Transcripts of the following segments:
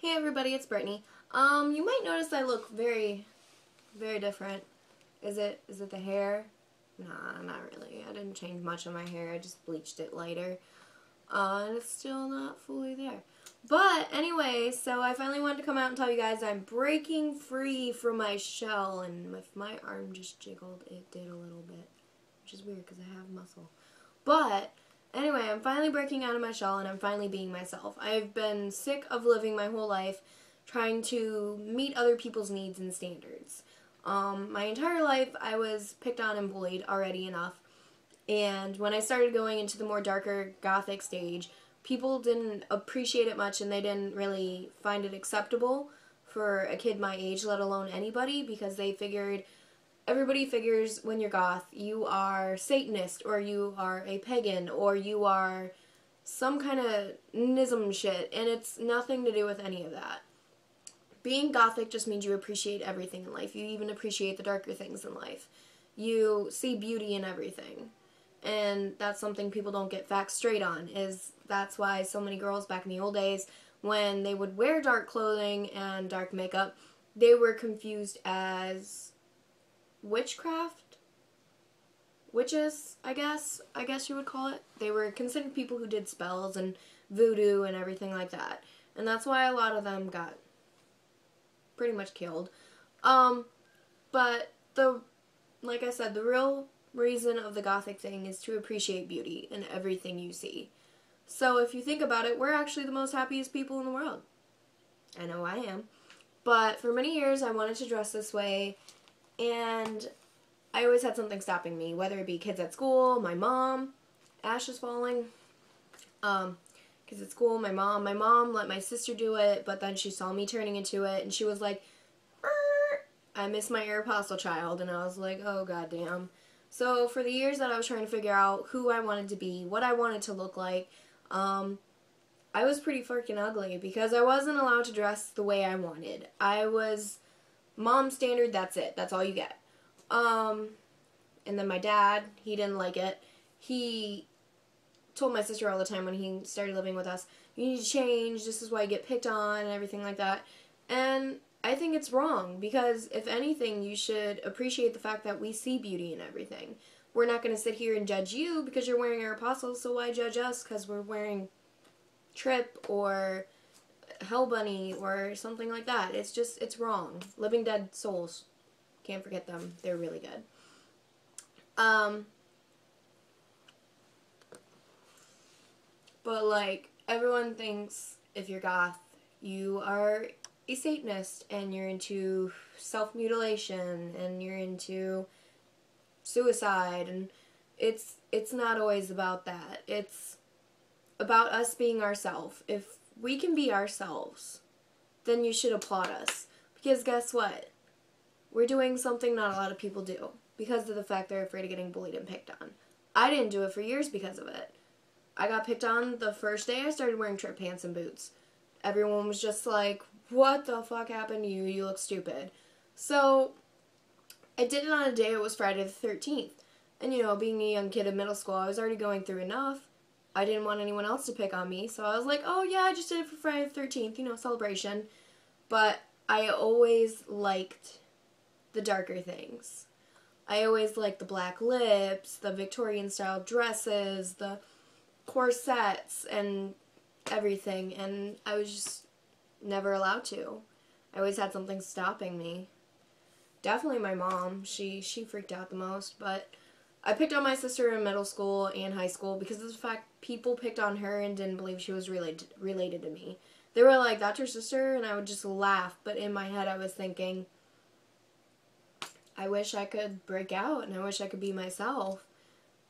Hey everybody, it's Brittany. You might notice I look very different. Is it the hair? Nah, not really. I didn't change much on my hair. I just bleached it lighter. And it's still not fully there. But anyway, so I finally wanted to come out and tell you guys I'm breaking free from my shell, and if my arm just jiggled, it did a little bit, which is weird because I have muscle. But anyway, I'm finally breaking out of my shell and I'm finally being myself. I've been sick of living my whole life trying to meet other people's needs and standards. My entire life I was picked on and bullied already enough. And when I started going into the more darker gothic stage, people didn't appreciate it much and they didn't really find it acceptable for a kid my age, let alone anybody, because they figured everybody figures when you're goth, you are Satanist, or you are a pagan, or you are some kind of nism shit, and it's nothing to do with any of that. Being gothic just means you appreciate everything in life. You even appreciate the darker things in life. You see beauty in everything. And that's something people don't get facts straight on, that's why so many girls back in the old days, when they would wear dark clothing and dark makeup, they were confused as witchcraft? Witches, I guess you would call it. They were considered people who did spells and voodoo and everything like that. And that's why a lot of them got pretty much killed. But like I said, the real reason of the gothic thing is to appreciate beauty in everything you see. So if you think about it, we're actually the most happiest people in the world. I know I am. But for many years I wanted to dress this way, and I always had something stopping me, whether it be kids at school, my mom, Ash is falling, kids at school, my mom let my sister do it, but then she saw me turning into it, and she was like, I miss my Aeropostale child, and I was like, oh goddamn. So for the years that I was trying to figure out who I wanted to be, what I wanted to look like, I was pretty freaking ugly, because I wasn't allowed to dress the way I wanted. I was mom standard, that's it. That's all you get. And then my dad, he didn't like it. He told my sister all the time when he started living with us, you need to change, this is why you get picked on, and everything like that. And I think it's wrong, because if anything, you should appreciate the fact that we see beauty in everything. We're not going to sit here and judge you because you're wearing Aeropostale, so why judge us because we're wearing Trip or Hell Bunny or something like that. It's wrong. Living Dead Souls. Can't forget them. They're really good. But like, everyone thinks if you're goth, you are a Satanist and you're into self-mutilation and you're into suicide, and it's not always about that. It's about us being ourselves. If we can be ourselves, then you should applaud us. Because guess what? We're doing something not a lot of people do because of the fact they're afraid of getting bullied and picked on. I didn't do it for years because of it. I got picked on the first day I started wearing Trip pants and boots. Everyone was just like, what the fuck happened to you? You look stupid. So I did it on a day, it was Friday the 13th. And you know, being a young kid in middle school, I was already going through enough. I didn't want anyone else to pick on me, so I was like, oh yeah, I just did it for Friday the 13th, you know, celebration. But I always liked the darker things. I always liked the black lips, the Victorian style dresses, the corsets, and everything, and I was just never allowed to. I always had something stopping me. Definitely my mom, she freaked out the most, but I picked on my sister in middle school and high school because of the fact people picked on her and didn't believe she was related to me. They were like, that's your sister? And I would just laugh, but in my head I was thinking, I wish I could break out and I wish I could be myself.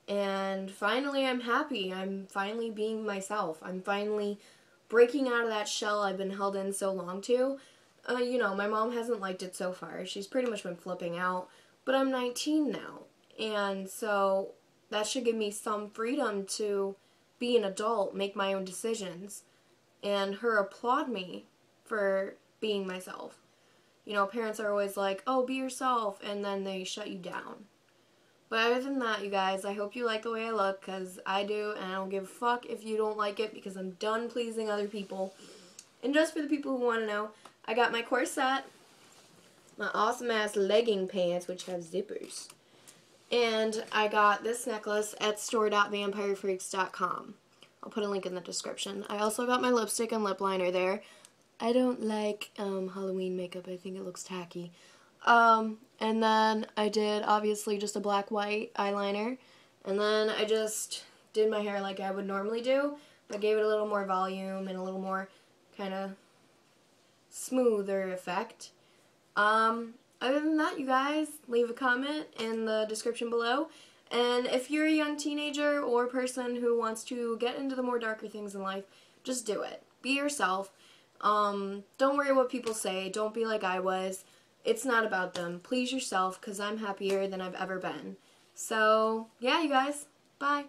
And finally I'm happy. I'm finally being myself. I'm finally breaking out of that shell I've been held in so long to. You know, my mom hasn't liked it so far. She's pretty much been flipping out. But I'm 19 now. And so that should give me some freedom to be an adult, make my own decisions, and her applaud me for being myself. You know, parents are always like, oh, be yourself, and then they shut you down. But other than that, you guys, I hope you like the way I look, because I do, and I don't give a fuck if you don't like it, because I'm done pleasing other people. And just for the people who want to know, I got my corset, my awesome ass legging pants, which have zippers. And I got this necklace at store.vampirefreaks.com. I'll put a link in the description. I also got my lipstick and lip liner there. I don't like Halloween makeup. I think it looks tacky. And then I did, obviously, just a black-white eyeliner. And then I just did my hair like I would normally do, but gave it a little more volume and a little more kind of smoother effect. Other than that, you guys, leave a comment in the description below. And if you're a young teenager or person who wants to get into the more darker things in life, just do it. Be yourself. Don't worry what people say. Don't be like I was. It's not about them. Please yourself, because I'm happier than I've ever been. So, yeah, you guys. Bye.